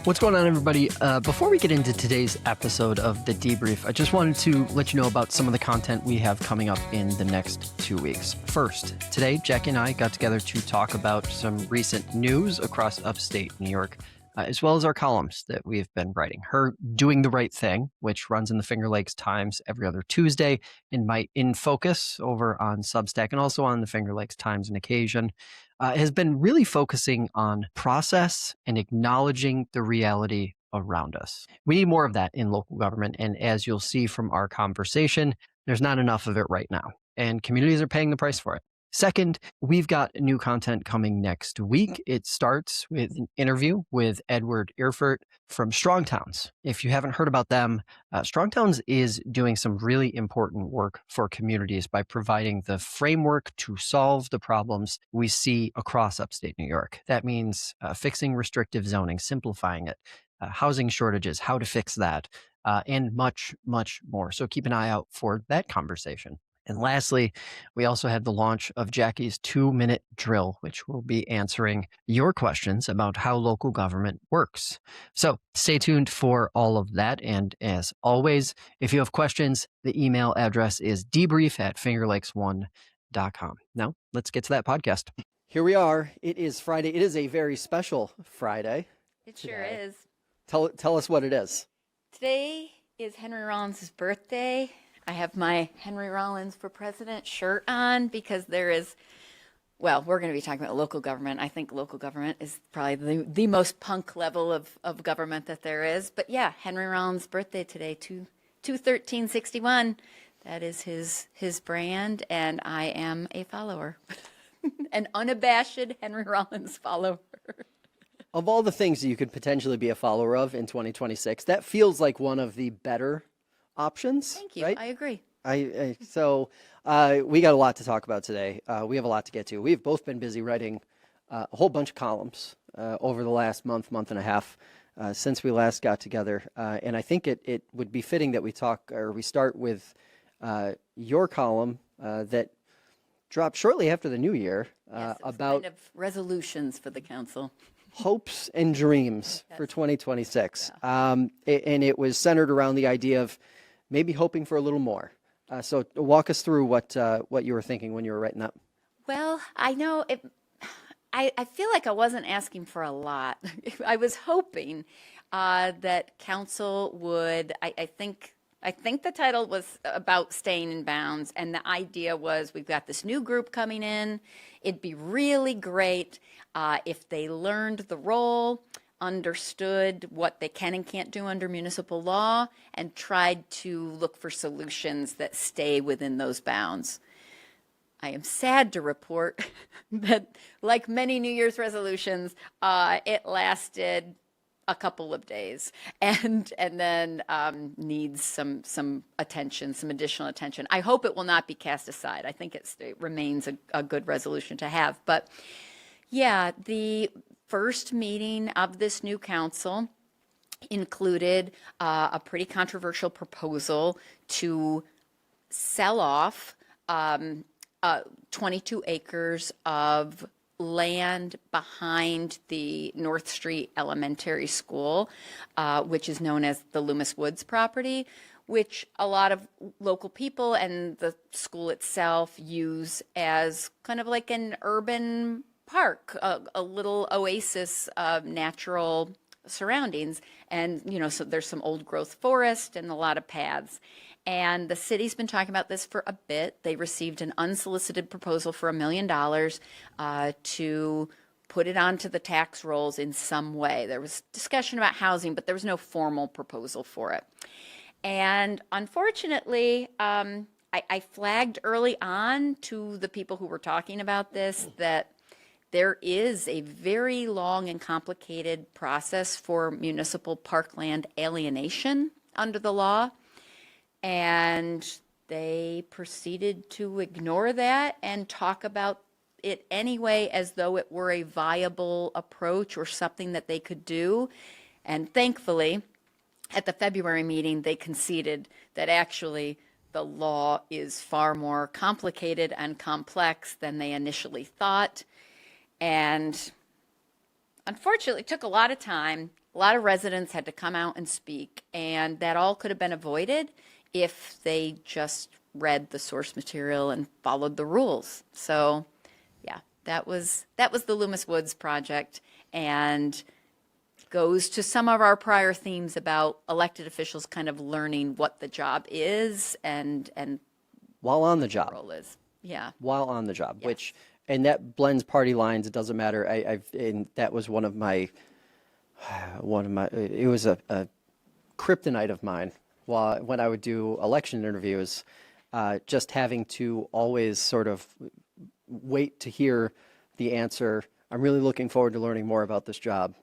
What's going on, everybody? Before we get into today's episode of The Debrief, I just wanted to let you know about some of the content we have coming up in the next 2 weeks. First, today, Jackie and I got together to talk about some recent news across upstate New York, as well as our columns that we've been writing. Her Doing the Right Thing, which runs in the Finger Lakes Times every other Tuesday, and my In Focus over on Substack and also on the Finger Lakes Times on occasion, has been really focusing on process and acknowledging the reality around us. We need more of that in local government. And as you'll see from our conversation, there's not enough of it right now. And communities are paying the price for it. Second, we've got new content coming next week. It starts with an interview with Edward Erfurt from Strong Towns. If you haven't heard about them, Strong Towns is doing some really important work for communities by providing the framework to solve the problems we see across upstate New York. That means fixing restrictive zoning, simplifying it, housing shortages, how to fix that, and much, much more. So keep an eye out for that conversation. And lastly, we also had the launch of Jackie's 2-minute drill, which will be answering your questions about how local government works. So stay tuned for all of that. And as always, if you have questions, the email address is debrief@fingerlakes1.com. Now, let's get to that podcast. Here we are. It is Friday. It is a very special Friday. It sure is. Tell us what it is. Today is Henry Rollins' birthday. I have my Henry Rollins for President shirt on because there is, well, we're going to be talking about local government. I think local government is probably the most punk level of government that there is. But yeah, Henry Rollins' birthday today, 2/13/61. That is his brand, and I am a follower, an unabashed Henry Rollins follower. Of all the things that you could potentially be a follower of in 2026, that feels like one of the better options. Thank you. Right? I agree. So we got a lot to talk about today. We have a lot to get to. We've both been busy writing a whole bunch of columns over the last month and a half since we last got together. And I think it would be fitting that we start with your column that dropped shortly after the new year Yes, about kind of resolutions for the council. hopes and dreams for 2026. And it was centered around the idea of maybe hoping for a little more. So walk us through what you were thinking when you were writing that. Well, I know it. I feel like I wasn't asking for a lot. I was hoping that council would. I think the title was about staying in bounds, and the idea was we've got this new group coming in. It'd be really great if they learned the role, understood what they can and can't do under municipal law, and tried to look for solutions that stay within those bounds. I am sad to report that, like many New Year's resolutions, it lasted a couple of days and then needs some attention, some additional attention. I hope it will not be cast aside. I think it remains a good resolution to have. But yeah, the first meeting of this new council included a pretty controversial proposal to sell off 22 acres of land behind the North Street Elementary School, which is known as the Loomis Woods property, which a lot of local people and the school itself use as kind of like an urban park, a little oasis of natural surroundings. And, so there's some old growth forest and a lot of paths. And the city's been talking about this for a bit. They received an unsolicited proposal for $1 million to put it onto the tax rolls in some way. There was discussion about housing, but there was no formal proposal for it. And unfortunately, I flagged early on to the people who were talking about this that there is a very long and complicated process for municipal parkland alienation under the law. And they proceeded to ignore that and talk about it anyway as though it were a viable approach or something that they could do. And thankfully, at the February meeting, they conceded that actually the law is far more complicated and complex than they initially thought. And unfortunately, it took a lot of time a lot of residents had to come out and speak, and that all could have been avoided if they just read the source material and followed the rules. So, yeah, that was the Loomis Woods project, and goes to some of our prior themes about elected officials kind of learning what the job is and while on the the job. role is. Yeah. While on the job, Yes. which, and that blends party lines. It doesn't matter. And that was one of my, it was a kryptonite of mine when I would do election interviews, just having to always sort of wait to hear the answer. I'm really looking forward to learning more about this job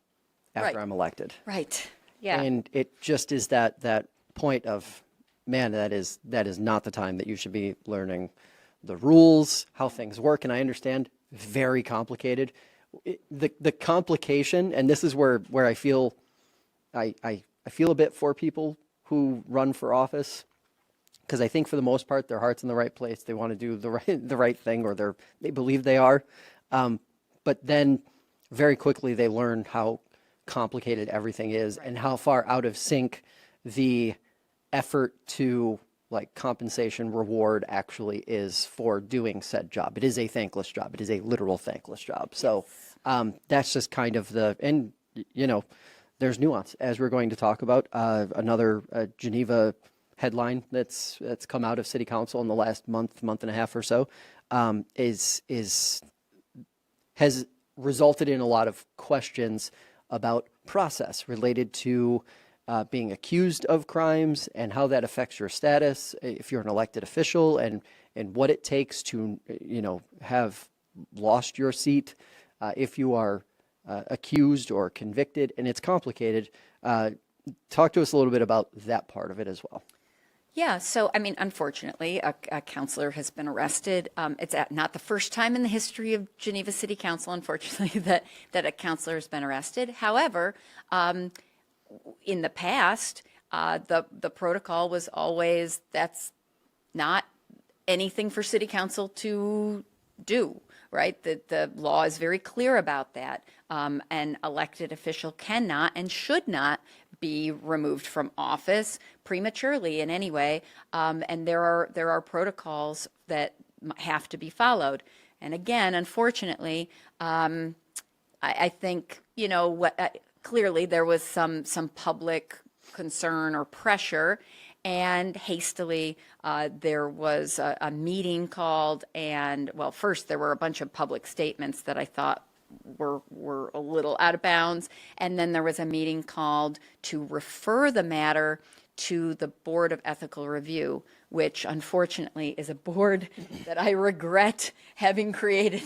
after Right. I'm elected. Right. Yeah. And it just is that point of, man, that is not the time that you should be learning the rules, how things work. And I understand, very complicated. The complication, and this is where I feel I feel a bit for people who run for office, because I think for the most part their heart's in the right place. They want to do the right thing, or they believe they are. But then very quickly they learn how complicated everything is, and how far out of sync the effort to like compensation reward actually is for doing said job. It is a thankless job. It is a literal thankless job. So that's just kind of and there's nuance, as we're going to talk about. Another Geneva headline that's come out of City Council in the last month and a half or so has resulted in a lot of questions about process related to being accused of crimes and how that affects your status if you're an elected official, and what it takes to have lost your seat if you are accused or convicted. And it's complicated. Talk to us a little bit about that part of it as well. Yeah, so I mean, unfortunately, a counselor has been arrested. It's not the first time in the history of Geneva City Council, unfortunately, that a counselor has been arrested. However, in the past, the protocol was always that's not anything for City Council to do, right? The law is very clear about that. An elected official cannot and should not be removed from office prematurely in any way, and there are protocols that have to be followed. And again, unfortunately, I think clearly there was some public concern or pressure, and hastily there was a meeting called, and well, first there were a bunch of public statements that I thought were a little out of bounds, and then there was a meeting called to refer the matter to the Board of Ethical Review, which unfortunately is a board that I regret having created.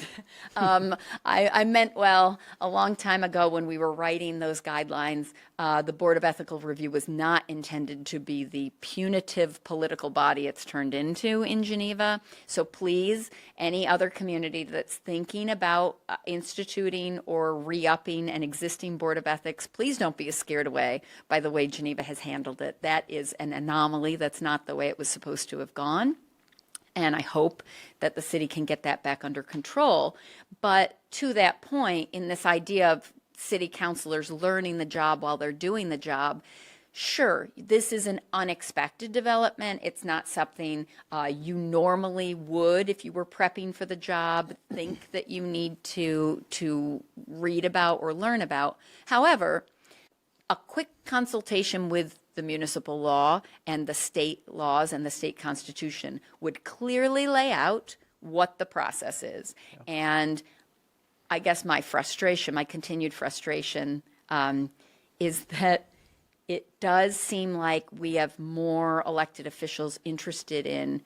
I meant well a long time ago when we were writing those guidelines. The Board of Ethical Review was not intended to be the punitive political body it's turned into in Geneva. So please, any other community that's thinking about instituting or re-upping an existing Board of Ethics, please don't be scared away by the way Geneva has handled it. That is an anomaly. That's not the way it was supposed to have gone. And I hope that the city can get that back under control. But to that point, in this idea of city councilors learning the job while they're doing the job, sure, this is an unexpected development. It's not something you normally would, if you were prepping for the job, think that you need to read about or learn about. However, a quick consultation with the municipal law and the state laws and the state constitution would clearly lay out what the process is. Yeah. And I guess my continued frustration, is that it does seem like we have more elected officials interested in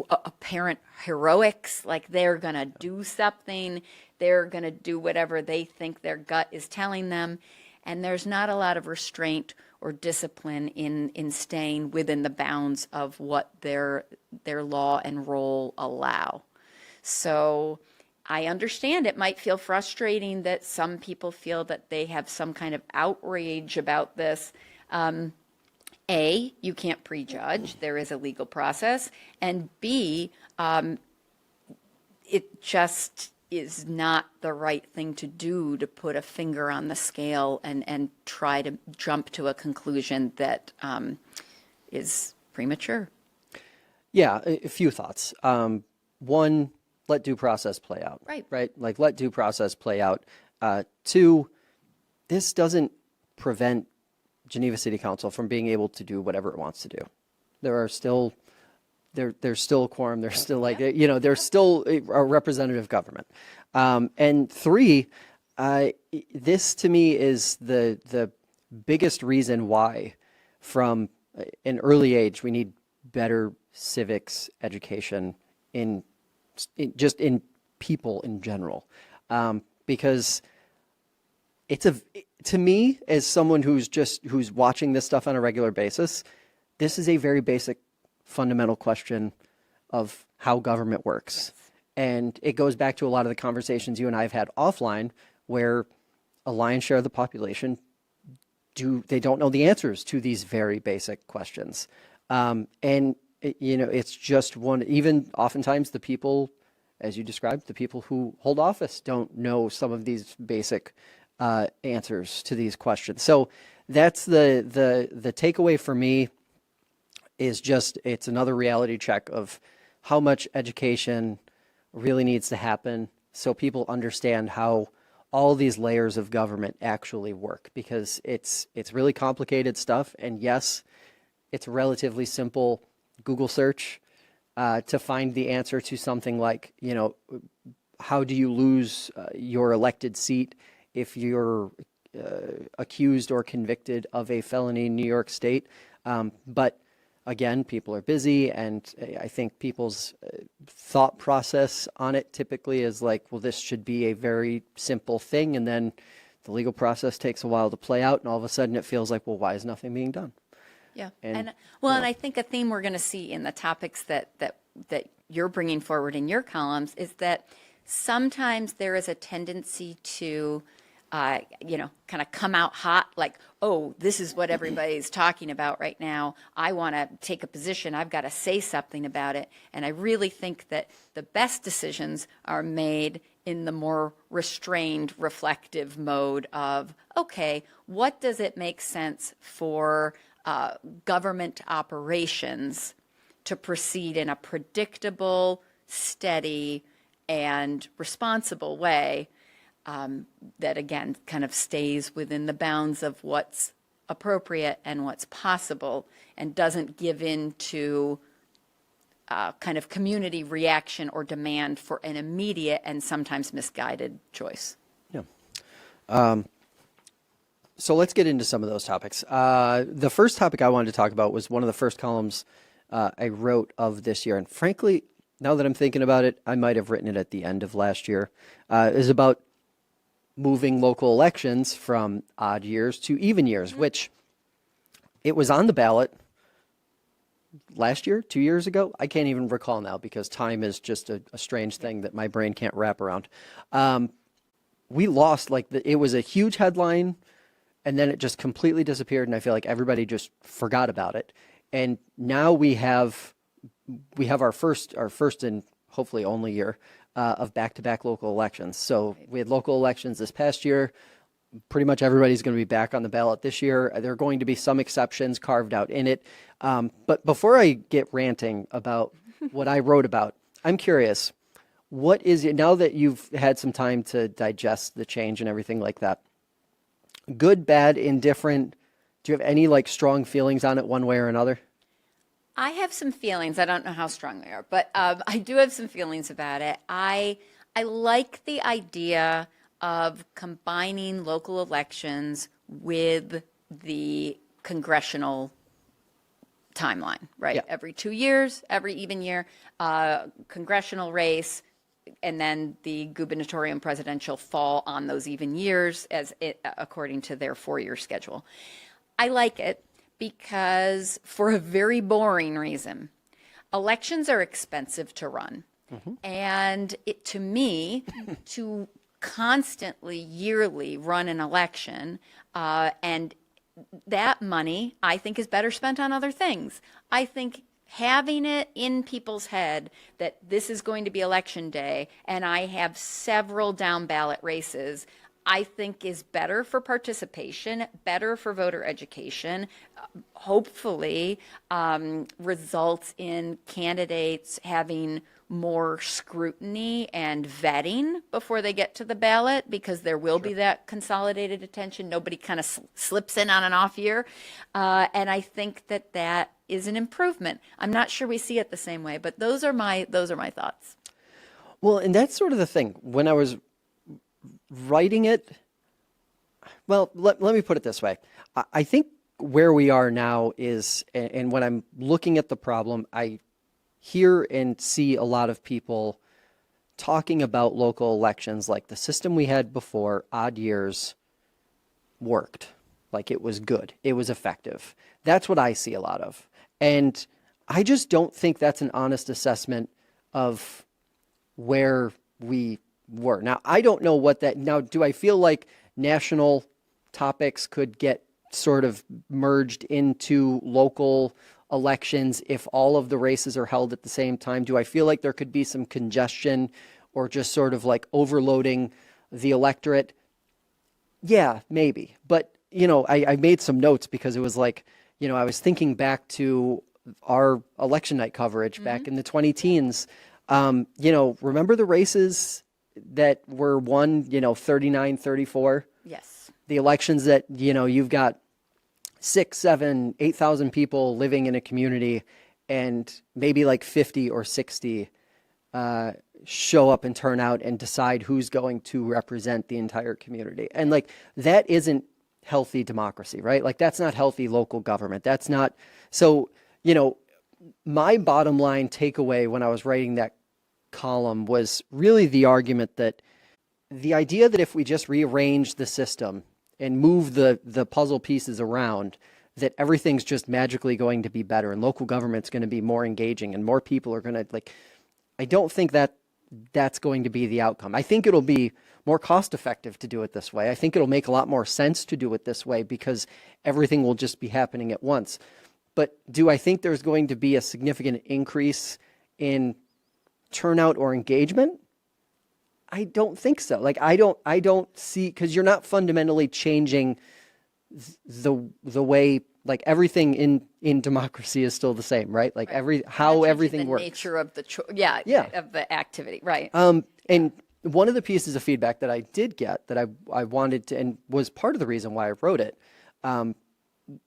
apparent heroics, like they're going to do something, they're going to do whatever they think their gut is telling them. And there's not a lot of restraint or discipline in staying within the bounds of what their law and role allow. So I understand it might feel frustrating that some people feel that they have some kind of outrage about this. A, you can't prejudge. There is a legal process. And B, it just is not the right thing to do to put a finger on the scale and try to jump to a conclusion that is premature. Yeah, a few thoughts. One, let due process play out. Right. Like, let due process play out. Two, this doesn't prevent Geneva City Council from being able to do whatever it wants to do. There are still, there's still a quorum. There's still there's still a representative government. And three, this to me is the biggest reason why from an early age we need better civics education in just in people in general, because to me, as someone who's watching this stuff on a regular basis, this is a very basic fundamental question of how government works. And it goes back to a lot of the conversations you and I have had offline, where a lion's share of the population they don't know the answers to these very basic questions. It's just even oftentimes the people, as you described, the people who hold office don't know some of these basic answers to these questions. So that's the takeaway for me, is just, it's another reality check of how much education really needs to happen so people understand how all these layers of government actually work, because it's really complicated stuff. And yes, it's a relatively simple Google search to find the answer to something like, how do you lose your elected seat if you're accused or convicted of a felony in New York State? But again, people are busy, and I think people's thought process on it typically is like, well, this should be a very simple thing, and then the legal process takes a while to play out, and all of a sudden it feels like, well, why is nothing being done? Yeah. And I think a theme we're going to see in the topics that you're bringing forward in your columns is that sometimes there is a tendency to kind of come out hot, like, oh, this is what everybody's talking about right now. I want to take a position. I've got to say something about it. And I really think that the best decisions are made in the more restrained, reflective mode of, okay, what does it make sense for government operations to proceed in a predictable, steady, and responsible way, that again kind of stays within the bounds of what's appropriate and what's possible, and doesn't give in to kind of community reaction or demand for an immediate and sometimes misguided choice. Yeah. So let's get into some of those topics. The first topic I wanted to talk about was one of the first columns I wrote of this year. And frankly, now that I'm thinking about it, I might have written it at the end of last year. It is about moving local elections from odd years to even years, which it was on the ballot last year, 2 years ago. I can't even recall now, because time is just a strange thing that my brain can't wrap around. We lost, it was a huge headline, and then it just completely disappeared, and I feel like everybody just forgot about it. And now we have our first and hopefully only year of back-to-back local elections. So we had local elections this past year. Pretty much everybody's going to be back on the ballot this year. There are going to be some exceptions carved out in it. But before I get ranting about what I wrote about, I'm curious, what is it, now that you've had some time to digest the change and everything like that, good, bad, indifferent, do you have any strong feelings on it one way or another? I have some feelings. I don't know how strong they are, but I do have some feelings about it. I like the idea of combining local elections with the congressional timeline, right? Yeah. Every 2 years, every even year, congressional race, and then the gubernatorial and presidential fall on those even years according to their 4-year schedule. I like it because, for a very boring reason, elections are expensive to run. Mm-hmm. And to me, to constantly, yearly run an election, and that money, I think, is better spent on other things. I think having it in people's head that this is going to be election day and I have several down ballot races, I think is better for participation, better for voter education, hopefully results in candidates having more scrutiny and vetting before they get to the ballot, because there will be that consolidated attention. Nobody kind of slips in on an off year. And I think that that is an improvement. I'm not sure we see it the same way, but those are my thoughts. Well, and that's sort of the thing. When I was writing it, well, let me put it this way. I think where we are now is, and when I'm looking at the problem, I hear and see a lot of people talking about local elections like the system we had before, odd years, worked. Like it was good. It was effective. That's what I see a lot of. And I just don't think that's an honest assessment of where we were. Now, I don't know what that, now, do I feel like national topics could get sort of merged into local elections if all of the races are held at the same time? Do I feel like there could be some congestion or just sort of like overloading the electorate? Yeah, maybe. But, you know, I made some notes because it was like, you know, I was thinking back to our election night coverage back in the 20-teens. You know, remember the races that were won, you know, 39, 34? Yes. The elections that, you know, you've got 6, 7, 8,000 people living in a community and maybe like 50 or 60 show up and turn out and decide who's going to represent the entire community. And like, that isn't healthy democracy, right? Like that's not healthy local government. That's not, so, you know, my bottom line takeaway when I was writing that column was really the argument that the idea that if we just rearrange the system and move the puzzle pieces around, that everything's just magically going to be better and local government's going to be more engaging and more people are going to, like, I don't think that that's going to be the outcome. I think it'll be more cost effective to do it this way. I think it'll make a lot more sense to do it this way because everything will just be happening at once. But do I think there's going to be a significant increase in turnout or engagement? I don't think so. Like, I don't see, because you're not fundamentally changing the way, like, everything in democracy is still the same, right? Like how everything works. The nature of the of the activity, right? And one of the pieces of feedback that I did get that I wanted to, and was part of the reason why I wrote it,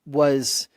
was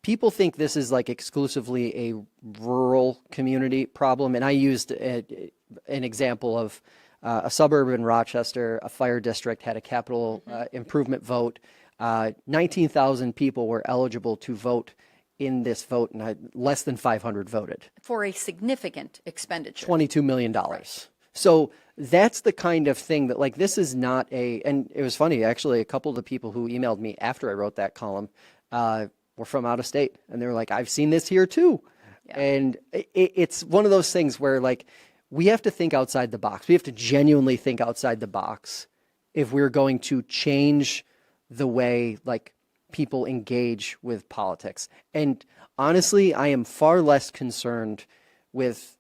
people think this is like exclusively a rural community problem. And I used an example of a suburb in Rochester, a fire district had a capital improvement vote. 19,000 people were eligible to vote in this vote, and less than 500 voted. For a significant expenditure. $22 million. Right. So that's the kind of thing that, like, this is not and it was funny, actually, a couple of the people who emailed me after I wrote that column were from out of state, and they were like, I've seen this here too. Yeah. And it's one of those things where, like, we have to think outside the box. We have to genuinely think outside the box if we're going to change the way, like, people engage with politics. And honestly, I am far less concerned with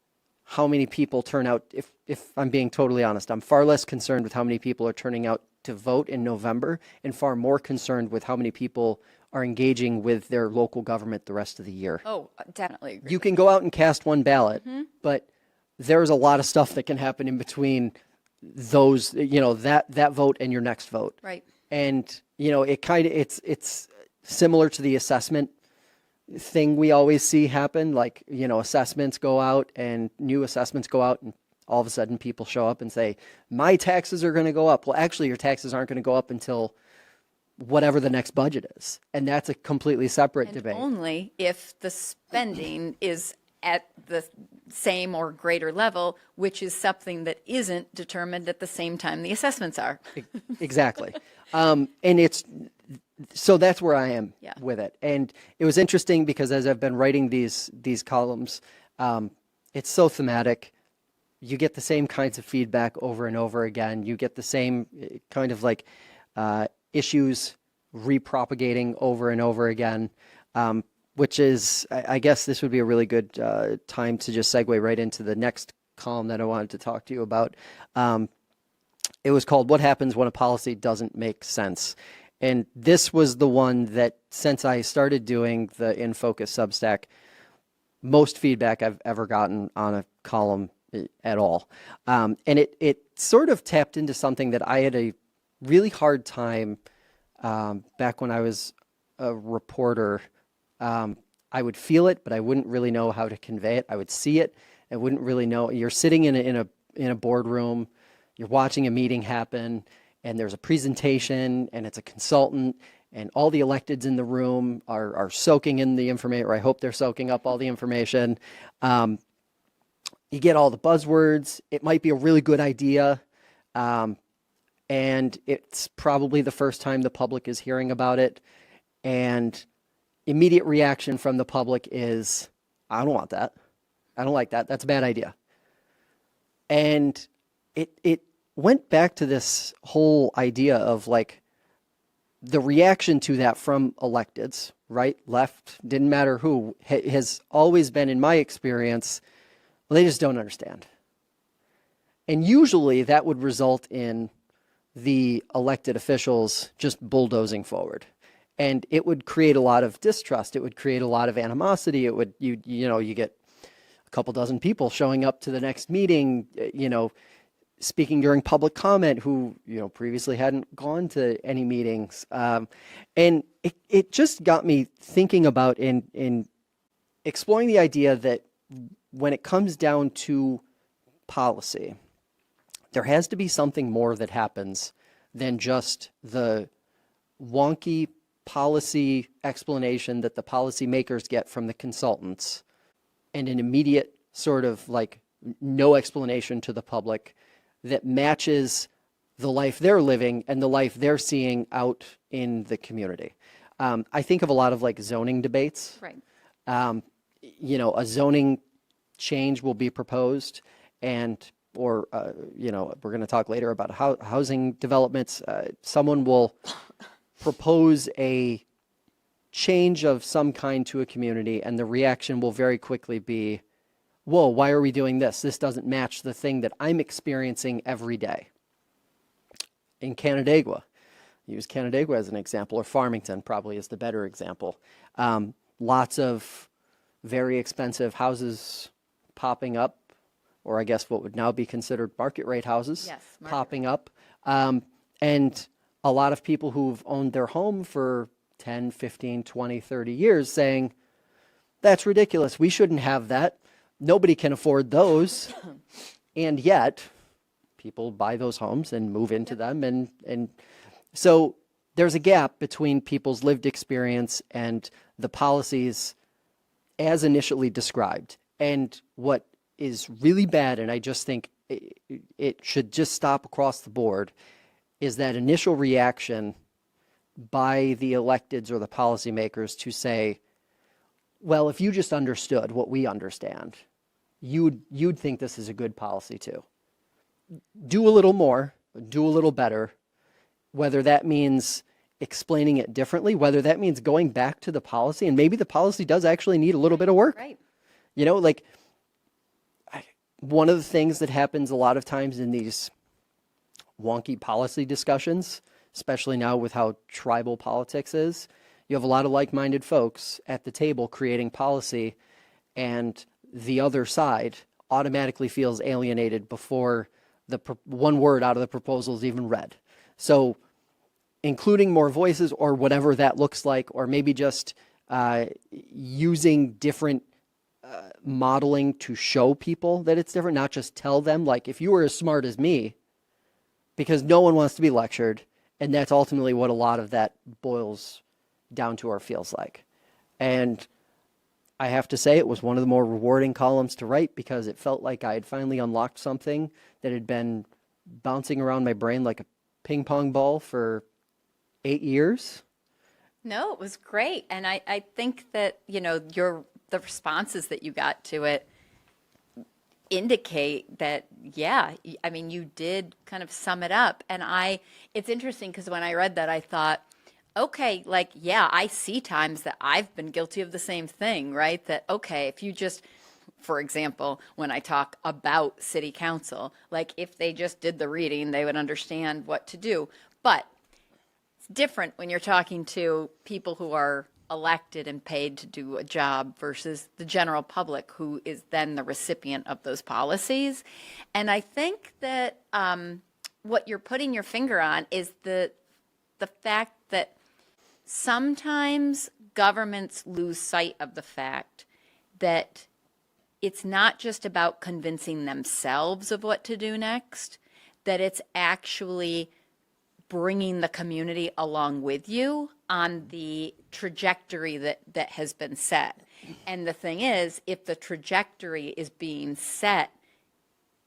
how many people turn out. If I'm being totally honest, I'm far less concerned with how many people are turning out to vote in November, and far more concerned with how many people are engaging with their local government the rest of the year. Oh, definitely agree. You can go out and cast one ballot, but there's a lot of stuff that can happen in between those, you know, that vote and your next vote. Right. And, you know, it's similar to the assessment thing we always see happen. Like, you know, assessments go out and new assessments go out, and all of a sudden people show up and say, my taxes are going to go up. Well, actually, your taxes aren't going to go up until whatever the next budget is. And that's a completely separate debate. Only if the spending is at the same or greater level, which is something that isn't determined at the same time the assessments are. Exactly. And so that's where I am with it. And it was interesting because as I've been writing these columns, it's so thematic. You get the same kinds of feedback over and over again. You get the same kind of like issues repropagating over and over again. which is, I guess this would be a really good time to just segue right into the next column that I wanted to talk to you about. It was called What Happens When a Policy Doesn't Make Sense. And this was the one that, since I started doing the In Focus Substack, most feedback I've ever gotten on a column at all. And it sort of tapped into something that I had a really hard time back when I was a reporter. I would feel it, but I wouldn't really know how to convey it. I would see it. I wouldn't really know. You're sitting in a boardroom, you're watching a meeting happen, and there's a presentation, and it's a consultant, and all the electeds in the room are soaking in the information, or I hope they're soaking up all the information. You get all the buzzwords. It might be a really good idea, and it's probably the first time the public is hearing about it, and immediate reaction from the public is, I don't want that. I don't like that. That's a bad idea. And it went back to this whole idea of like the reaction to that from electeds, right, left, didn't matter who, has always been, in my experience, well, they just don't understand. And usually that would result in the elected officials just bulldozing forward. And it would create a lot of distrust. It would create a lot of animosity. It would, you get a couple dozen people showing up to the next meeting, speaking during public comment who, previously hadn't gone to any meetings. And it just got me thinking about in exploring the idea that when it comes down to policy, there has to be something more that happens than just the wonky policy explanation that the policymakers get from the consultants and an immediate sort of like no explanation to the public that matches the life they're living and the life they're seeing out in the community. I think of a lot of like zoning debates. Right. A zoning change will be proposed or we're going to talk later about housing developments. Someone will propose a change of some kind to a community, and the reaction will very quickly be, whoa, why are we doing this? This doesn't match the thing that I'm experiencing every day. In Canandaigua, use Canandaigua as an example, or Farmington probably is the better example. Lots of very expensive houses popping up, or I guess what would now be considered market rate houses, popping up. And a lot of people who've owned their home for 10, 15, 20, 30 years saying, that's ridiculous. We shouldn't have that. Nobody can afford those. And yet people buy those homes and move into them. And so there's a gap between people's lived experience and the policies as initially described. And what is really bad, and I just think it should just stop across the board, is that initial reaction by the electeds or the policymakers to say, well, if you just understood what we understand, you'd think this is a good policy too. Do a little more, do a little better, whether that means explaining it differently, whether that means going back to the policy, and maybe the policy does actually need a little bit of work. Right. One of the things that happens a lot of times in these wonky policy discussions, especially now with how tribal politics is, you have a lot of like-minded folks at the table creating policy, and the other side automatically feels alienated before the one word out of the proposal is even read. So including more voices or whatever that looks like, or maybe just using different modeling to show people that it's different, not just tell them, like, if you were as smart as me, because no one wants to be lectured, and that's ultimately what a lot of that boils down to or feels like. And I have to say it was one of the more rewarding columns to write, because it felt like I had finally unlocked something that had been bouncing around my brain like a ping pong ball for 8 years. No, it was great. And I think that, the responses that you got to it indicate that, you did kind of sum it up. And it's interesting because when I read that, I thought, okay, like, yeah, I see times that I've been guilty of the same thing, right? That, okay, if you just, for example, when I talk about city council, like if they just did the reading, they would understand what to do. But it's different when you're talking to people who are elected and paid to do a job versus the general public who is then the recipient of those policies. And I think that what you're putting your finger on is the fact that sometimes governments lose sight of the fact that it's not just about convincing themselves of what to do next, that it's actually bringing the community along with you on the trajectory that has been set. And the thing is, if the trajectory is being set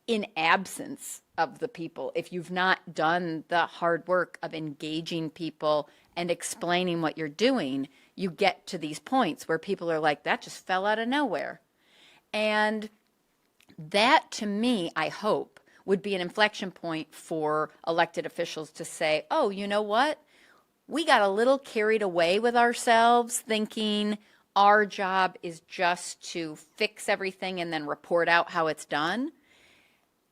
in absence of the people, if you've not done the hard work of engaging people and explaining what you're doing, you get to these points where people are like, that just fell out of nowhere. And that, to me, I hope, would be an inflection point for elected officials to say, oh, you know what? We got a little carried away with ourselves thinking our job is just to fix everything and then report out how it's done.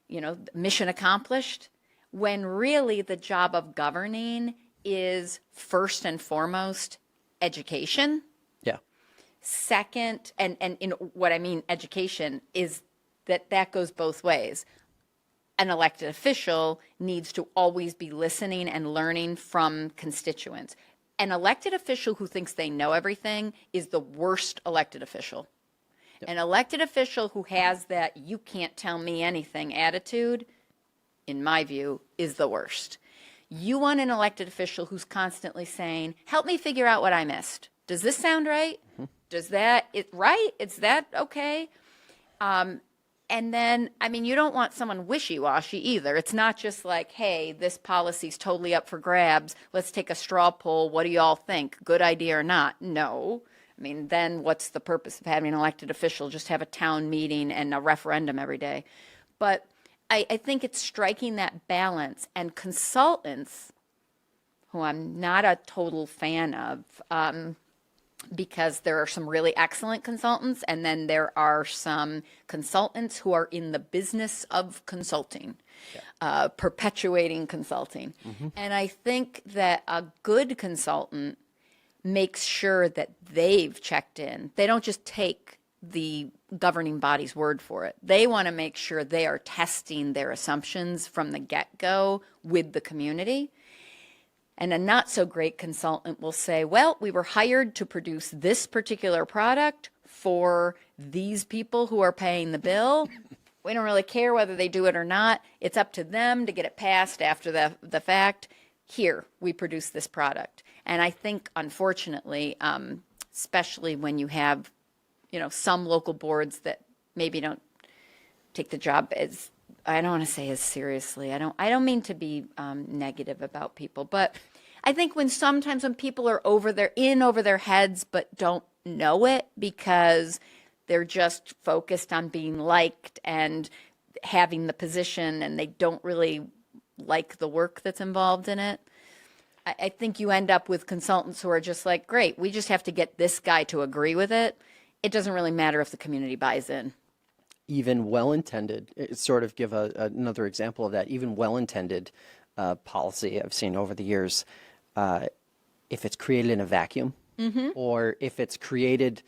You know, mission accomplished, when really the job of governing is first and foremost education. Yeah. Second, and in what I mean education is that goes both ways. An elected official needs to always be listening and learning from constituents. An elected official who thinks they know everything is the worst elected official. Yep. An elected official who has that you can't tell me anything attitude, in my view, is the worst. You want an elected official who's constantly saying, help me figure out what I missed. Does this sound right? Mm-hmm. Does that, right? Is that okay? And then, I mean, you don't want someone wishy-washy either. It's not just like, hey, this policy's totally up for grabs. Let's take a straw poll. What do you all think? Good idea or not? No. I mean, then what's the purpose of having an elected official just have a town meeting and a referendum every day? But I think it's striking that balance. And consultants, who I'm not a total fan of, because there are some really excellent consultants, and then there are some consultants who are in the business of consulting, perpetuating consulting. Mm-hmm. And I think that a good consultant makes sure that they've checked in. They don't just take the governing body's word for it. They want to make sure they are testing their assumptions from the get-go with the community. And a not so great consultant will say, well, we were hired to produce this particular product for these people who are paying the bill. We don't really care whether they do it or not. It's up to them to get it passed after the fact. Here, we produce this product. And I think, unfortunately, especially when you have, you know, some local boards that maybe don't take the job as, I don't want to say as seriously. I don't mean to be negative about people, but I think sometimes when people are in over their heads but don't know it because they're just focused on being liked and having the position and they don't really like the work that's involved in it. I think you end up with consultants who are just like, great, we just have to get this guy to agree with it. It doesn't really matter if the community buys in. Even well-intended, sort of give another example of that, even well-intended policy I've seen over the years, if it's created in a vacuum, mm-hmm. or if it's created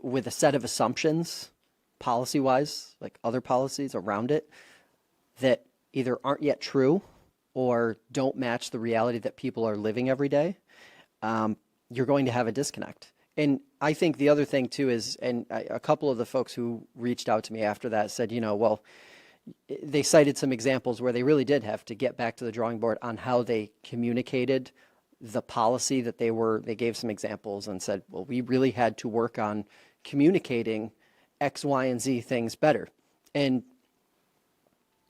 with a set of assumptions, policy-wise, like other policies around it, that either aren't yet true or don't match the reality that people are living every day, you're going to have a disconnect. And I think the other thing too is, and a couple of the folks who reached out to me after that said, you know, well, they cited some examples where they really did have to get back to the drawing board on how they communicated the policy that they gave some examples and said, well, we really had to work on communicating X, Y, and Z things better. And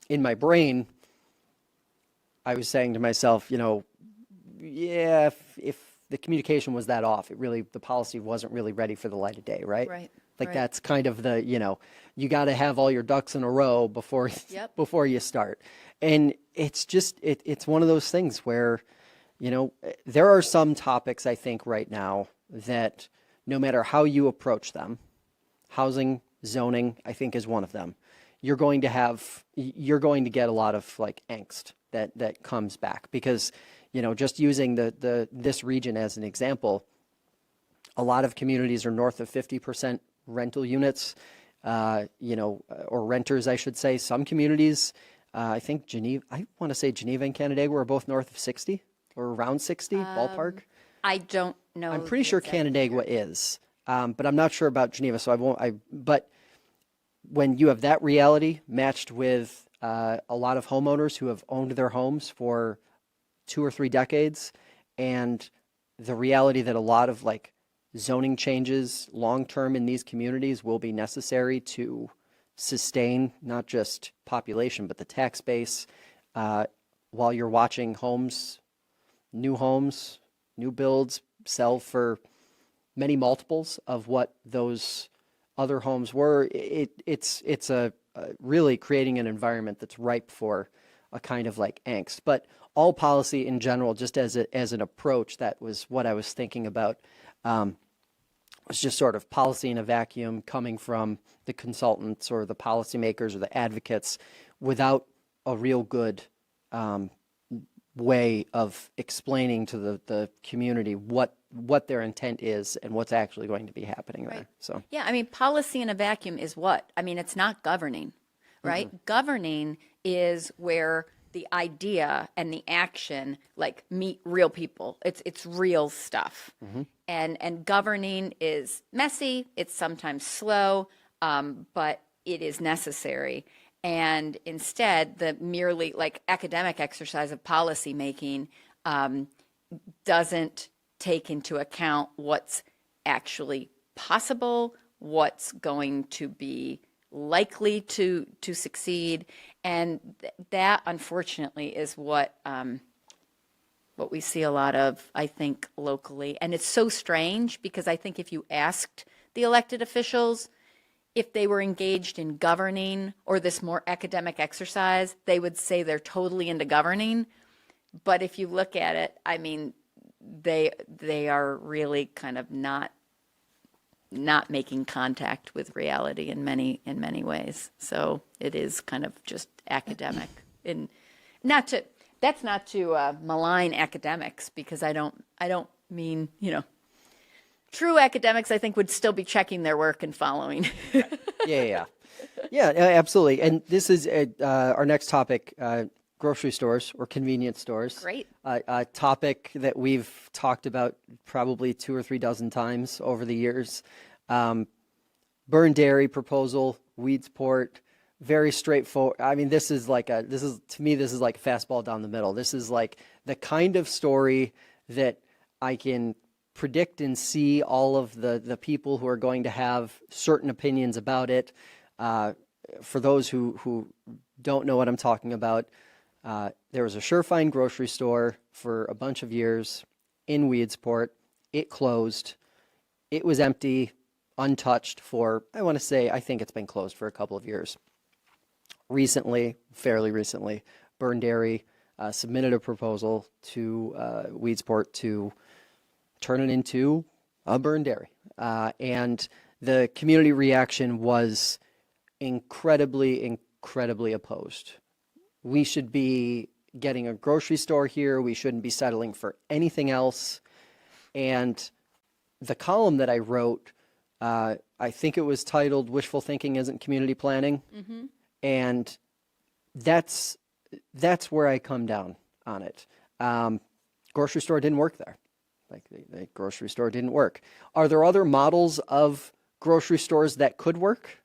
in my brain, I was saying to myself, you know, yeah, if the communication was that off, the policy wasn't really ready for the light of day, right? Right. Like right. That's kind of the, you know, you got to have all your ducks in a row before Yep. before you start. And it's just, it's one of those things where there are some topics I think right now that no matter how you approach them, housing, zoning, I think is one of them. You're going to get a lot of like angst that comes back because, just using this region as an example, a lot of communities are north of 50% rental units, or renters, I should say. Some communities, I think I want to say Geneva and Canandaigua are both north of 60 or around 60 ballpark. I don't know. I'm pretty sure Canandaigua is, but I'm not sure about Geneva, so I won't. But when you have that reality matched with a lot of homeowners who have owned their homes for 2 or 3 decades, and the reality that a lot of like zoning changes long term in these communities will be necessary to sustain not just population but the tax base, while you're watching new builds sell for many multiples of what those other homes were. It's a really creating an environment that's ripe for a kind of like angst. But all policy in general, just as an approach, that was what I was thinking about. Was just sort of policy in a vacuum coming from the consultants or the policymakers or the advocates without a real good way of explaining to the community what their intent is and what's actually going to be happening there. So yeah, I mean, policy in a vacuum is what? I mean, it's not governing, right? Mm-hmm. Governing is where the idea and the action like meet real people. It's real stuff. Mm-hmm. And governing is messy. It's sometimes slow, but it is necessary. And instead, the merely like academic exercise of policy making doesn't take into account what's actually possible, what's going to be likely to succeed, and that unfortunately is what we see a lot of, I think, locally. And it's so strange because I think if you asked the elected officials if they were engaged in governing or this more academic exercise, they would say they're totally into governing. But if you look at it, I mean, they are really kind of not making contact with reality in many ways. So it is kind of just academic. And that's not to malign academics, because I don't mean, true academics I think would still be checking their work and following. Yeah, absolutely. And this is our next topic, grocery stores or convenience stores. Great. A topic that we've talked about probably 2 or 3 dozen times over the years. Burn dairy proposal, Weedsport, very straightforward. I mean, this is like a fastball down the middle. This is like the kind of story that I can predict and see all of the people who are going to have certain opinions about it. For those who don't know what I'm talking about, there was a Surefine grocery store for a bunch of years in Weedsport. It closed. It was empty, untouched for, I think it's been closed for a couple of years. Fairly recently, Burn Dairy submitted a proposal to Weedsport to turn it into a Burn Dairy. And the community reaction was incredibly opposed. We should be getting a grocery store here. We shouldn't be settling for anything else. And the column that I wrote, I think it was titled "Wishful Thinking Isn't Community Planning." Mm-hmm. And that's where I come down on it. Grocery store didn't work there. Like the grocery store didn't work. Are there other models of grocery stores that could work?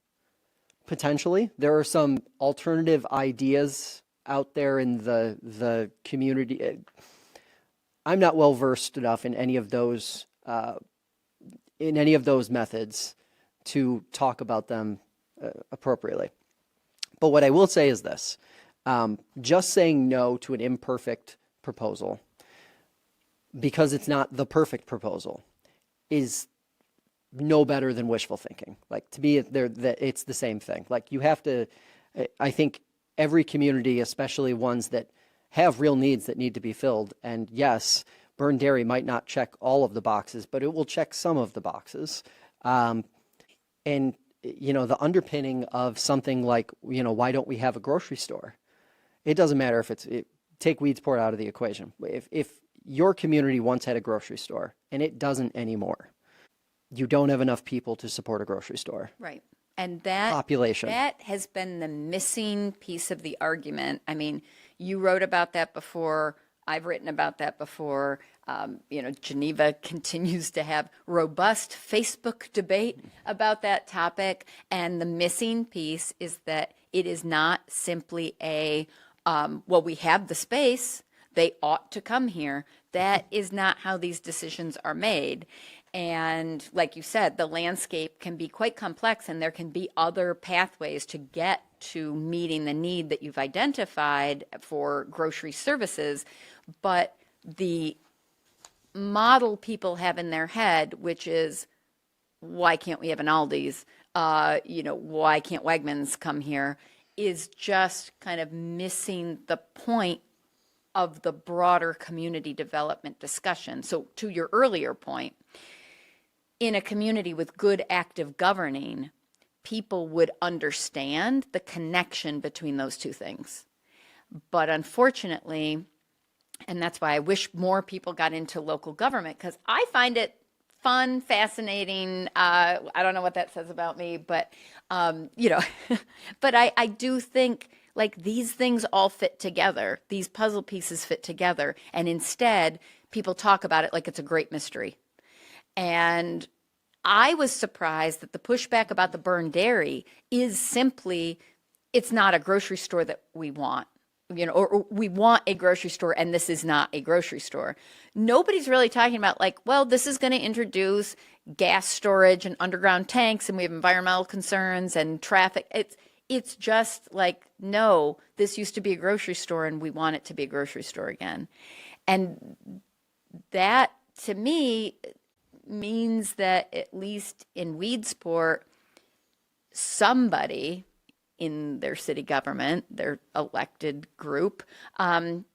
Potentially. There are some alternative ideas out there in the community. I'm not well versed enough in any of those methods to talk about them appropriately. But what I will say is this: just saying no to an imperfect proposal because it's not the perfect proposal is no better than wishful thinking. Like, to me, it's the same thing. Like, you have to, I think every community, especially ones that have real needs that need to be filled. And yes, Burned Dairy might not check all of the boxes, but it will check some of the boxes. And, the underpinning of something like, why don't we have a grocery store? It doesn't matter if take Weedsport out of the equation. If your community once had a grocery store and it doesn't anymore, you don't have enough people to support a grocery store. Right. And that population. That has been the missing piece of the argument. I mean, you wrote about that before. I've written about that before. Geneva continues to have robust Facebook debate about that topic. And the missing piece is that it is not simply we have the space, they ought to come here. That is not how these decisions are made. And like you said, the landscape can be quite complex, and there can be other pathways to get to meeting the need that you've identified for grocery services. But the model people have in their head, which is, why can't we have an Aldi's? Why can't Wegmans come here? Is just kind of missing the point of the broader community development discussion. So to your earlier point, in a community with good active governing, people would understand the connection between those two things. But unfortunately, and that's why I wish more people got into local government, because I find it fun, fascinating. I don't know what that says about me, but, but I do think like these things all fit together. These puzzle pieces fit together. And instead, people talk about it like it's a great mystery. And I was surprised that the pushback about the Burned Dairy is simply, it's not a grocery store that we want. Or we want a grocery store and this is not a grocery store. Nobody's really talking about this is going to introduce gas storage and underground tanks, and we have environmental concerns and traffic. It's just no, this used to be a grocery store and we want it to be a grocery store again. And that to me means that at least in Weedsport, somebody in their city government, their elected group,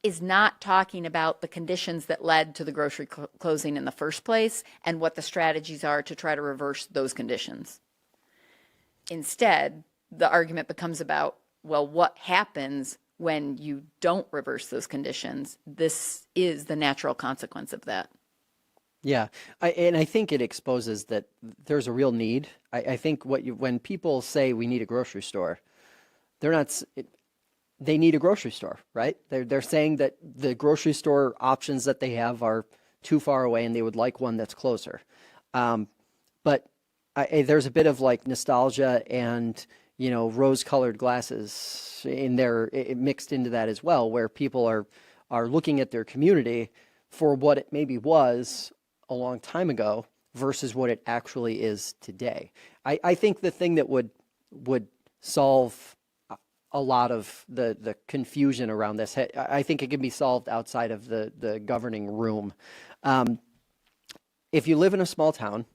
is not talking about the conditions that led to the grocery closing in the first place and what the strategies are to try to reverse those conditions. Instead, the argument becomes about, what happens when you don't reverse those conditions? This is the natural consequence of that. Yeah, I think it exposes that there's a real need. I think when people say we need a grocery store, they need a grocery store, right? They're saying that the grocery store options that they have are too far away and they would like one that's closer. But there's a bit of nostalgia and, rose-colored glasses in there mixed into that as well, where people are looking at their community for what it maybe was a long time ago versus what it actually is today. I think the thing that would solve a lot of the confusion around this, I think it can be solved outside of the governing room. If you live in a small town,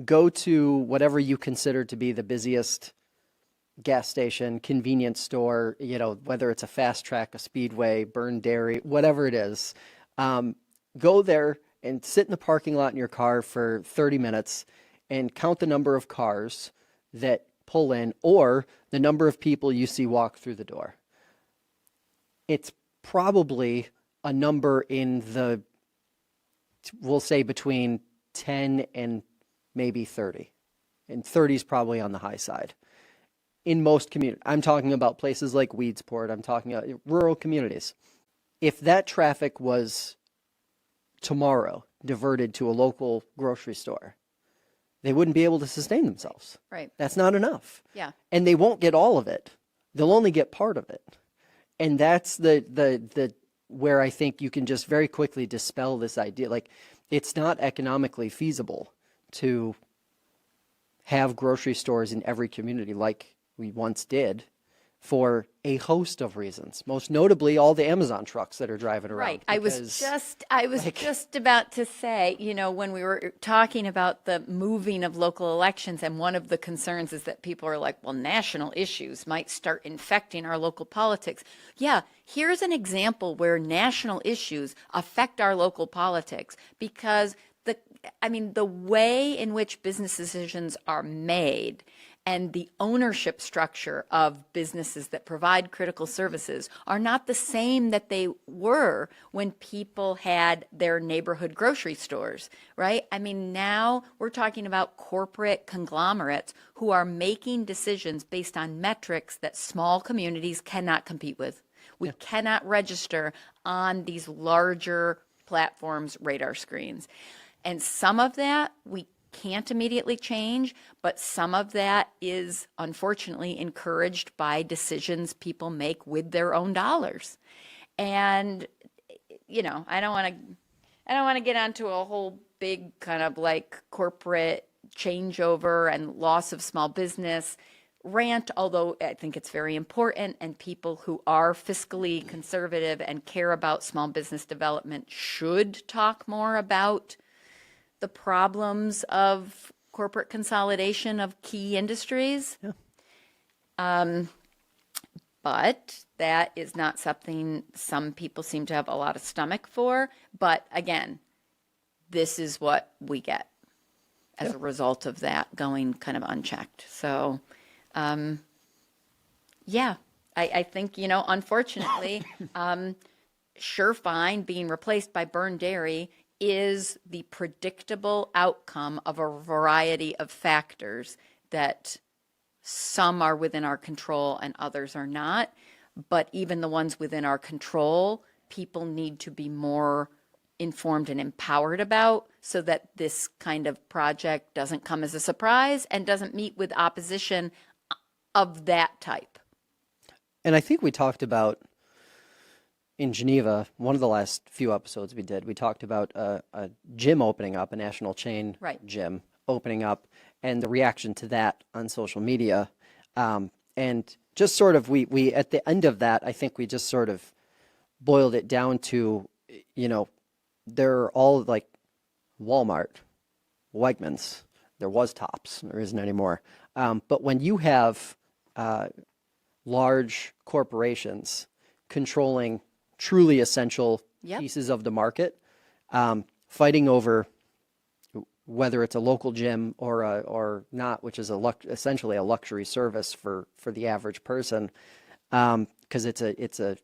go to whatever you consider to be the busiest gas station, convenience store, whether it's a Fast Track, a Speedway, Burned Dairy, whatever it is. Go there and sit in the parking lot in your car for 30 minutes and count the number of cars that pull in or the number of people you see walk through the door. It's probably a number in we'll say between 10 and maybe 30. And 30 is probably on the high side. In most communities, I'm talking about places like Weedsport, I'm talking about rural communities. If that traffic was tomorrow diverted to a local grocery store, they wouldn't be able to sustain themselves. Right. That's not enough. Yeah. And they won't get all of it. They'll only get part of it. And that's the where I think you can just very quickly dispel this idea. It's not economically feasible to have grocery stores in every community like we once did for a host of reasons, most notably all the Amazon trucks that are driving around. Right. I was just about to say, when we were talking about the moving of local elections, and one of the concerns is that people are like, well, national issues might start infecting our local politics. Yeah, here's an example where national issues affect our local politics, because the way in which business decisions are made and the ownership structure of businesses that provide critical services are not the same that they were when people had their neighborhood grocery stores, right? Now we're talking about corporate conglomerates who are making decisions based on metrics that small communities cannot compete with. We cannot register on these larger platforms' radar screens. And some of that we can't immediately change, but some of that is unfortunately encouraged by decisions people make with their own dollars. And I don't want to get onto a whole big kind of like corporate changeover and loss of small business rant, although I think it's very important, and people who are fiscally conservative and care about small business development should talk more about the problems of corporate consolidation of key industries. Yeah. But that is not something some people seem to have a lot of stomach for. But again, this is what we get as a result of that going kind of unchecked. So, I think, unfortunately, Surefine being replaced by Burn Dairy is the predictable outcome of a variety of factors that some are within our control and others are not. But even the ones within our control, people need to be more informed and empowered about, so that this kind of project doesn't come as a surprise and doesn't meet with opposition of that type. And I think we talked about in Geneva, one of the last few episodes we did, we talked about a gym opening up, a national chain gym opening up, and the reaction to that on social media. And just sort of, we at the end of that, I think we just sort of boiled it down to, they're all like Walmart, Wegmans, there was Tops, there isn't anymore. But when you have large corporations controlling truly essential pieces of the market, fighting over whether it's a local gym or not, which is essentially a luxury service for the average person, because it's a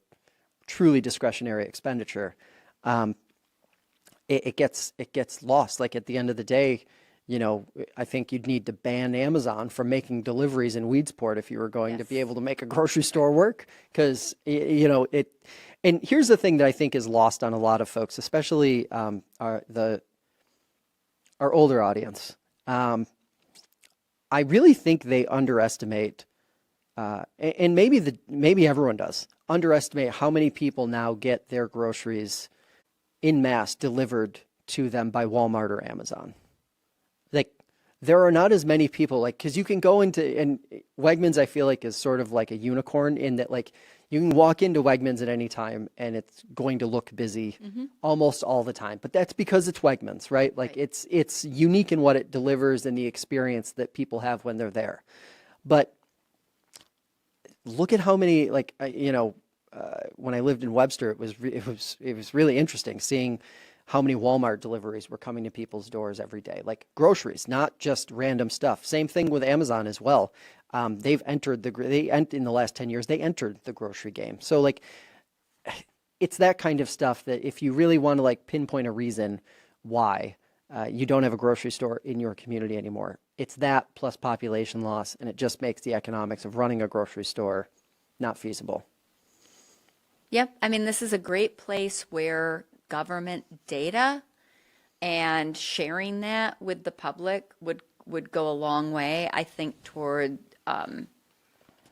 truly discretionary expenditure. It gets lost. Like at the end of the day, I think you'd need to ban Amazon from making deliveries in Weedsport if you were going to be able to make a grocery store work, because it. And here's the thing that I think is lost on a lot of folks, especially our older audience. I really think they underestimate, and maybe everyone does, underestimate how many people now get their groceries en masse delivered to them by Walmart or Amazon. Like, there are not as many people, because you can go into, and Wegmans I feel like is sort of like a unicorn in that, like, you can walk into Wegmans at any time and it's going to look busy almost all the time. But that's because it's Wegmans, right? Like it's unique in what it delivers and the experience that people have when they're there. But look at how many, when I lived in Webster, it was really interesting seeing how many Walmart deliveries were coming to people's doors every day, like groceries, not just random stuff. Same thing with Amazon as well. They've entered in the last 10 years, they entered the grocery game. So it's that kind of stuff that if you really want to pinpoint a reason why you don't have a grocery store in your community anymore, it's that plus population loss, and it just makes the economics of running a grocery store not feasible. Yep. This is a great place where government data and sharing that with the public would go a long way, I think, toward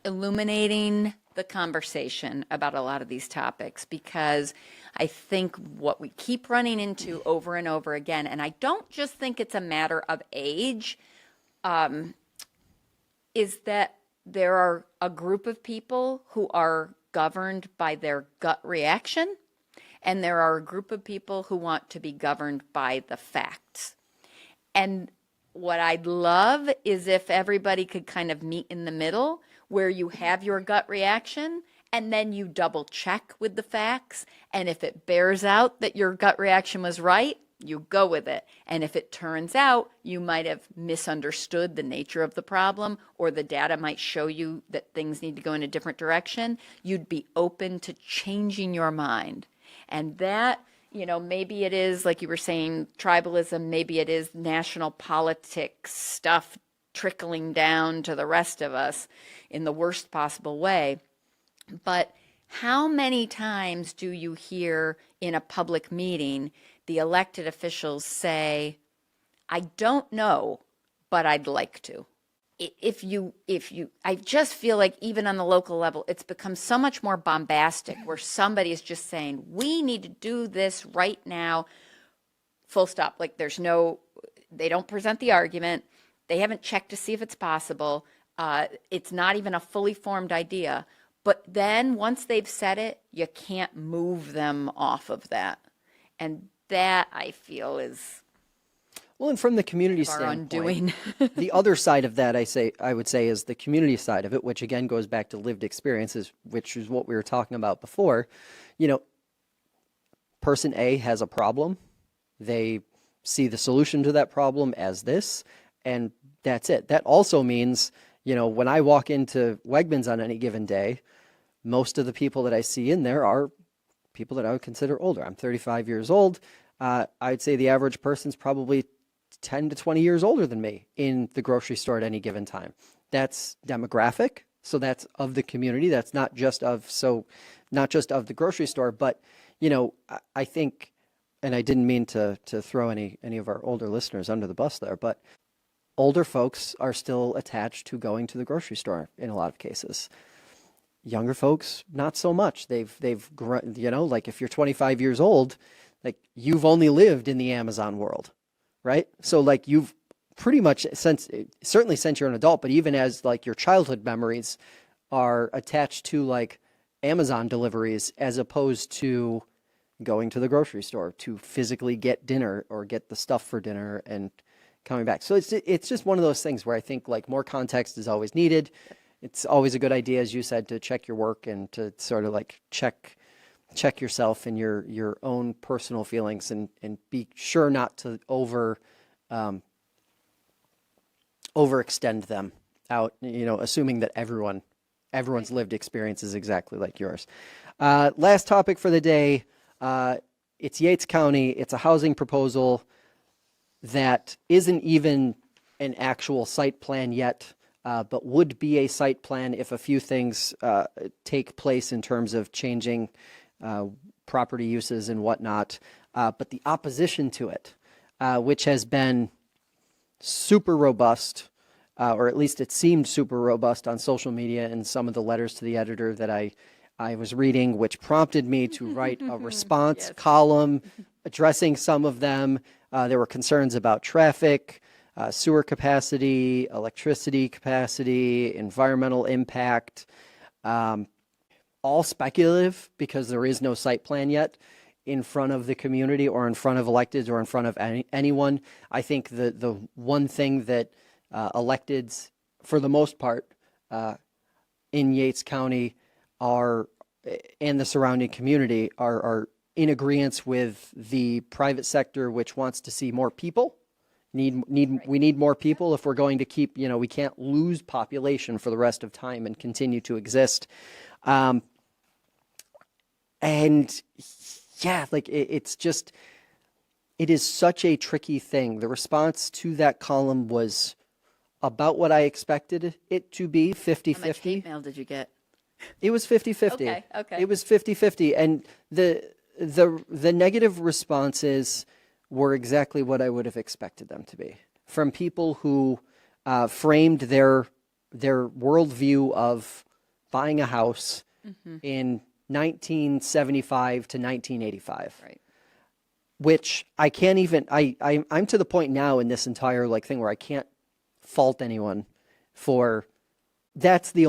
illuminating the conversation about a lot of these topics, because I think what we keep running into over and over again, and I don't just think it's a matter of age, is that there are a group of people who are governed by their gut reaction, and there are a group of people who want to be governed by the facts. And what I'd love is if everybody could kind of meet in the middle, where you have your gut reaction and then you double check with the facts. And if it bears out that your gut reaction was right, you go with it. And if it turns out you might have misunderstood the nature of the problem, or the data might show you that things need to go in a different direction, you'd be open to changing your mind. And that, maybe it is, like you were saying, tribalism, maybe it is national politics stuff trickling down to the rest of us in the worst possible way. But how many times do you hear in a public meeting the elected officials say, I don't know, but I'd like to? I just feel like even on the local level, it's become so much more bombastic, where somebody is just saying, we need to do this right now, full stop. Like they don't present the argument. They haven't checked to see if it's possible. It's not even a fully formed idea. But then once they've said it, you can't move them off of that. And that, I feel, is well, and from the community our standpoint, undoing. the other side of that, I would say, is the community side of it, which again goes back to lived experiences, which is what we were talking about before. Person A has a problem. They see the solution to that problem as this, and that's it. That also means, when I walk into Wegmans on any given day, most of the people that I see in there are people that I would consider older. I'm 35 years old. I'd say the average person's probably 10 to 20 years older than me in the grocery store at any given time. That's demographic. So that's of the community. That's not just of the grocery store, but, I think, and I didn't mean to throw any of our older listeners under the bus there, but older folks are still attached to going to the grocery store in a lot of cases. Younger folks, not so much. They've grown, like if you're 25 years old, like you've only lived in the Amazon world, right? So like you've pretty much certainly since you're an adult, but even as like your childhood memories are attached to like Amazon deliveries as opposed to going to the grocery store to physically get dinner or get the stuff for dinner and coming back. So it's just one of those things where I think like more context is always needed. It's always a good idea, as you said, to check your work and to sort of like check yourself and your own personal feelings and be sure not to overextend them out, assuming that everyone's lived experience is exactly like yours. Last topic for the day. It's Yates County. It's a housing proposal that isn't even an actual site plan yet, but would be a site plan if a few things take place in terms of changing property uses and whatnot. But the opposition to it, which has been super robust, or at least it seemed super robust on social media and some of the letters to the editor that I was reading, which prompted me to write a response column addressing some of them. There were concerns about traffic, sewer capacity, electricity capacity, environmental impact, all speculative because there is no site plan yet in front of the community or in front of electeds or in front of anyone. I think the one thing that electeds, for the most part, in Yates County and the surrounding community are in agreement with the private sector, which wants to see more people. We need more people if we're going to keep, we can't lose population for the rest of time and continue to exist. And yeah, like it is such a tricky thing. The response to that column was about what I expected it to be, 50-50. How much hate mail did you get? It was 50-50. Okay. It was 50-50. And the negative responses were exactly what I would have expected them to be from people who framed their worldview of buying a house in 1975 to 1985. Right. Which I can't even, I'm to the point now in this entire thing where I can't fault anyone for that's the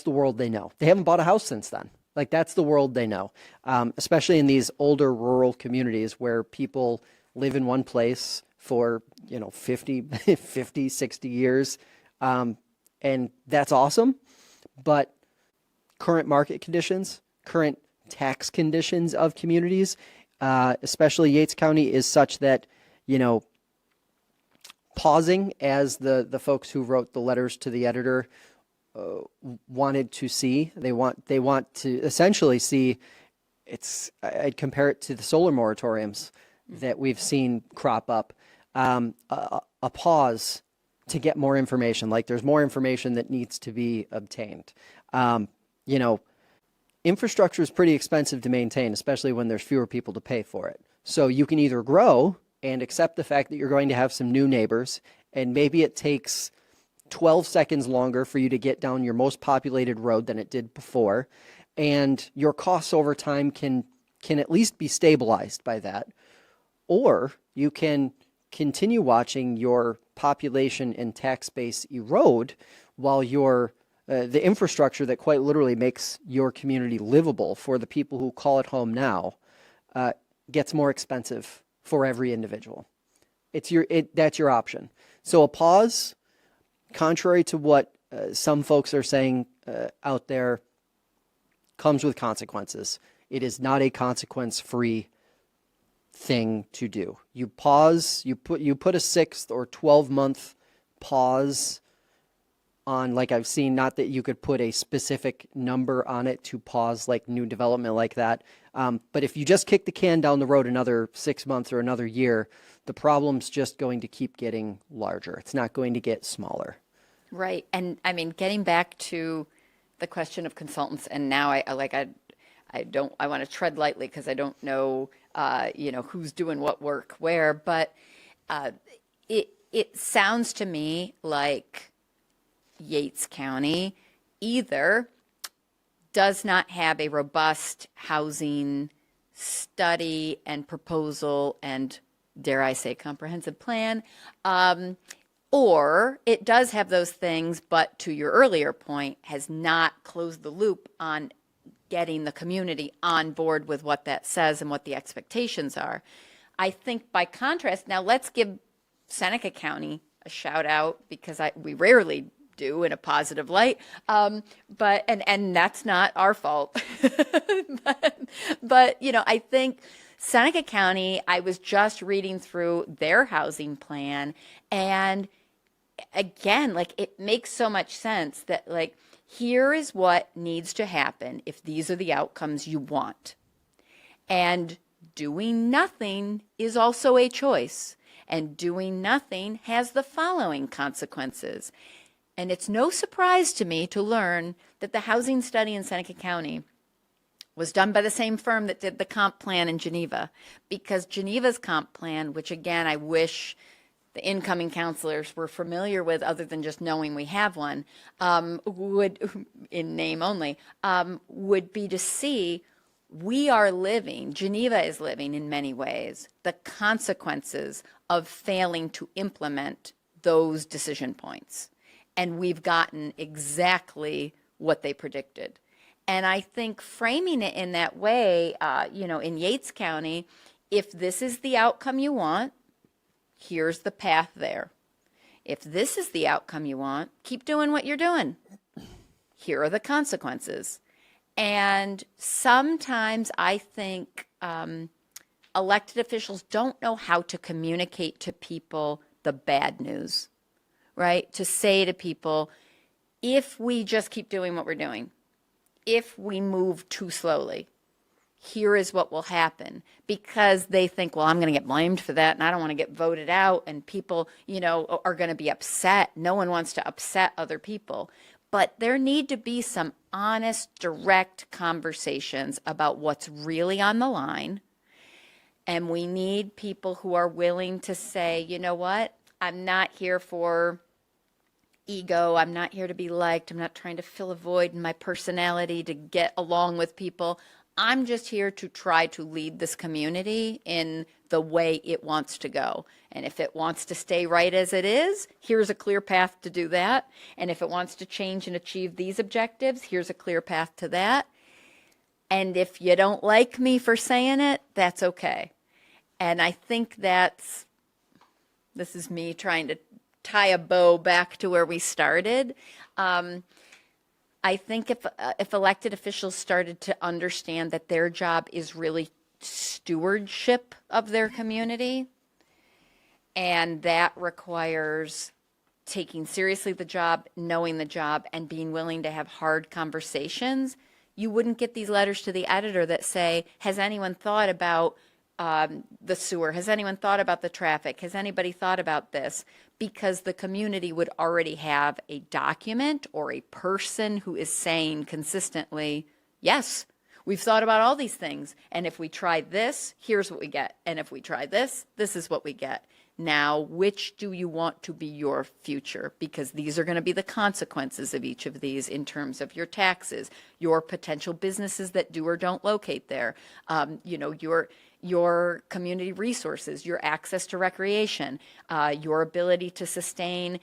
world they know. They haven't bought a house since then. Like that's the world they know, especially in these older rural communities where people live in one place for 50, 60 years, and that's awesome. But current market conditions, current tax conditions of communities, especially Yates County, is such that pausing, as the folks who wrote the letters to the editor wanted to see. They want to essentially see. I'd compare it to the solar moratoriums that we've seen crop up. A pause to get more information. Like there's more information that needs to be obtained. Infrastructure is pretty expensive to maintain, especially when there's fewer people to pay for it. So you can either grow and accept the fact that you're going to have some new neighbors, and maybe it takes 12 seconds longer for you to get down your most populated road than it did before, and your costs over time can at least be stabilized by that. Or you can continue watching your population and tax base erode while the infrastructure that quite literally makes your community livable for the people who call it home now gets more expensive for every individual. That's your option. So a pause, contrary to what some folks are saying out there, comes with consequences. It is not a consequence-free thing to do. You pause, you put a 6 or 12-month pause on, like I've seen, not that you could put a specific number on it to pause like new development like that. But if you just kick the can down the road another 6 months or another year, the problem's just going to keep getting larger. It's not going to get smaller. Right. And I mean, getting back to the question of consultants, and now I want to tread lightly because I don't know, who's doing what work where, but it sounds to me like Yates County either does not have a robust housing study and proposal and, dare I say, comprehensive plan, or it does have those things, but to your earlier point, has not closed the loop on getting the community on board with what that says and what the expectations are. I think by contrast, now let's give Seneca County a shout out, because we rarely do in a positive light, but that's not our fault. but I think Seneca County, I was just reading through their housing plan, and again, like, it makes so much sense that, like, here is what needs to happen if these are the outcomes you want. And doing nothing is also a choice. And doing nothing has the following consequences. And it's no surprise to me to learn that the housing study in Seneca County was done by the same firm that did the comp plan in Geneva, because Geneva's comp plan, which again, I wish the incoming counselors were familiar with, other than just knowing we have one, would, in name only, would be to see Geneva is living in many ways, the consequences of failing to implement those decision points. And we've gotten exactly what they predicted. And I think framing it in that way, in Yates County, if this is the outcome you want, here's the path there. If this is the outcome you want, keep doing what you're doing. Here are the consequences. And sometimes I think elected officials don't know how to communicate to people the bad news, right? To say to people, if we just keep doing what we're doing, if we move too slowly, here is what will happen, because they think, well, I'm going to get blamed for that, and I don't want to get voted out, and people, are going to be upset. No one wants to upset other people. But there need to be some honest, direct conversations about what's really on the line. And we need people who are willing to say, you know what, I'm not here for ego. I'm not here to be liked. I'm not trying to fill a void in my personality to get along with people. I'm just here to try to lead this community in the way it wants to go. And if it wants to stay right as it is, here's a clear path to do that. And if it wants to change and achieve these objectives, here's a clear path to that. And if you don't like me for saying it, that's okay. And I think this is me trying to tie a bow back to where we started. I think if elected officials started to understand that their job is really stewardship of their community, and that requires taking seriously the job, knowing the job, and being willing to have hard conversations, you wouldn't get these letters to the editor that say, has anyone thought about the sewer? Has anyone thought about the traffic? Has anybody thought about this? Because the community would already have a document or a person who is saying consistently, yes, we've thought about all these things. And if we try this, here's what we get. And if we try this, this is what we get. Now, which do you want to be your future? Because these are going to be the consequences of each of these in terms of your taxes, your potential businesses that do or don't locate there, your community resources, your access to recreation, your ability to sustain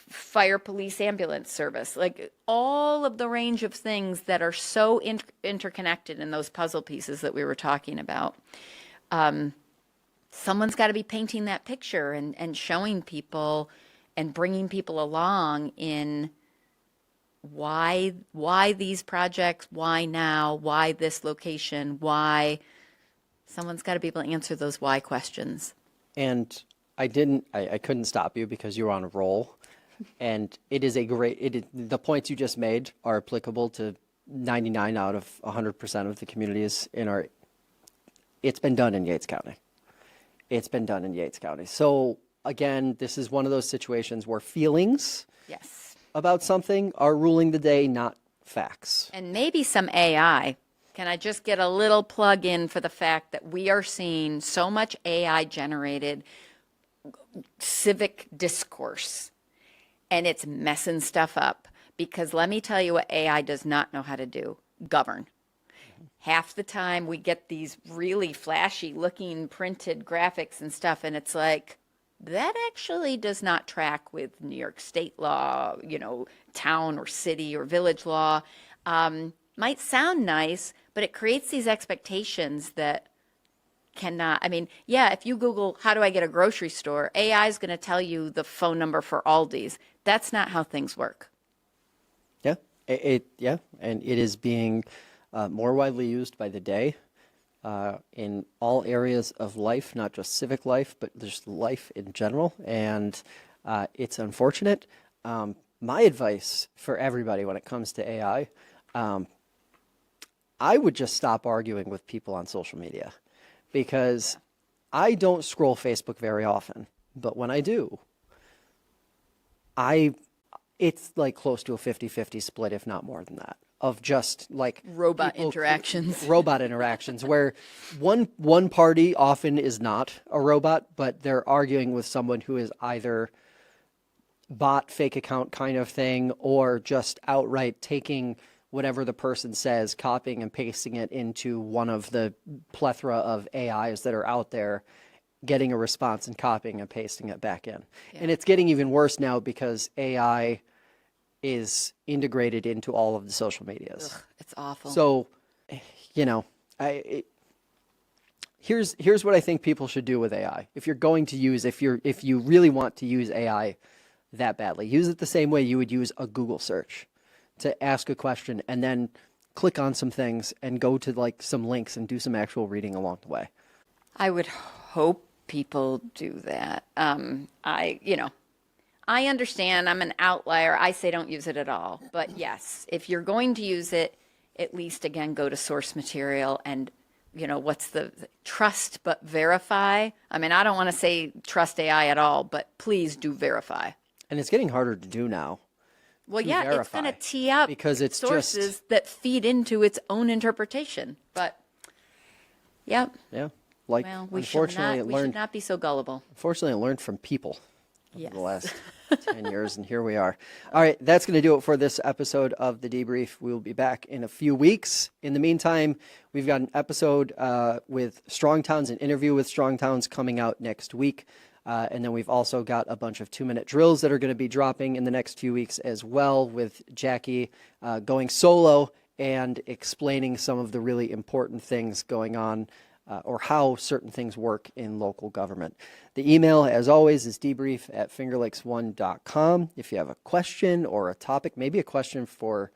fire, police, ambulance service, like all of the range of things that are so interconnected in those puzzle pieces that we were talking about. Someone's got to be painting that picture and showing people and bringing people along in why these projects, why now, why this location, why. Someone's got to be able to answer those why questions. And I couldn't stop you because you were on a roll. And the points you just made are applicable to 99 out of 100% of the communities it's been done in Yates County. It's been done in Yates County. So again, this is one of those situations where feelings about something are ruling the day, not facts. And maybe some AI. Can I just get a little plug in for the fact that we are seeing so much AI generated civic discourse, and it's messing stuff up? Because let me tell you what AI does not know how to do: govern. Half the time we get these really flashy looking printed graphics and stuff, and it's like, that actually does not track with New York state law, town or city or village law. Might sound nice, but it creates these expectations that cannot. I mean, if you Google, how do I get a grocery store? AI is going to tell you the phone number for Aldi's. That's not how things work. Yeah, and it is being more widely used by the day in all areas of life, not just civic life, but just life in general. And it's unfortunate. My advice for everybody when it comes to AI, I would just stop arguing with people on social media, because I don't scroll Facebook very often, but when I do, it's like close to a 50-50 split, if not more than that, of just like robot interactions where one party often is not a robot, but they're arguing with someone who is either bot, fake account kind of thing, or just outright taking whatever the person says, copying and pasting it into one of the plethora of AIs that are out there, getting a response and copying and pasting it back in. Yeah. And it's getting even worse now because AI is integrated into all of the social medias. Ugh, it's awful. So, here's what I think people should do with AI. If you really want to use AI that badly, use it the same way you would use a Google search to ask a question and then click on some things and go to like some links and do some actual reading along the way. I would hope people do that. I understand I'm an outlier. I say don't use it at all. But yes, if you're going to use it, at least, again, go to source material and, what's the trust but verify. I mean, I don't want to say trust AI at all, but please do verify. And it's getting harder to do now. Well, it's going to tee up because it's sources that feed into its own interpretation. But, yeah. We should not be so gullible. Unfortunately, it learned from people. Yes. the last 10 years, and here we are. All right, that's going to do it for this episode of The Debrief. We'll be back in a few weeks. In the meantime, we've got an episode with Strong Towns, an interview with Strong Towns coming out next week. And then we've also got a bunch of 2-minute drills that are going to be dropping in the next few weeks as well, with Jackie going solo and explaining some of the really important things going on or how certain things work in local government. The email, as always, is debrief@fingerlakes1.com. If you have a question or a topic, maybe a question for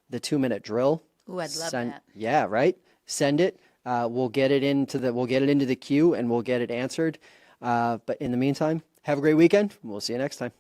the 2-minute drill. Ooh, I'd love that. Yeah, right. Send it. We'll get it into the queue and we'll get it answered. But in the meantime, have a great weekend. We'll see you next time.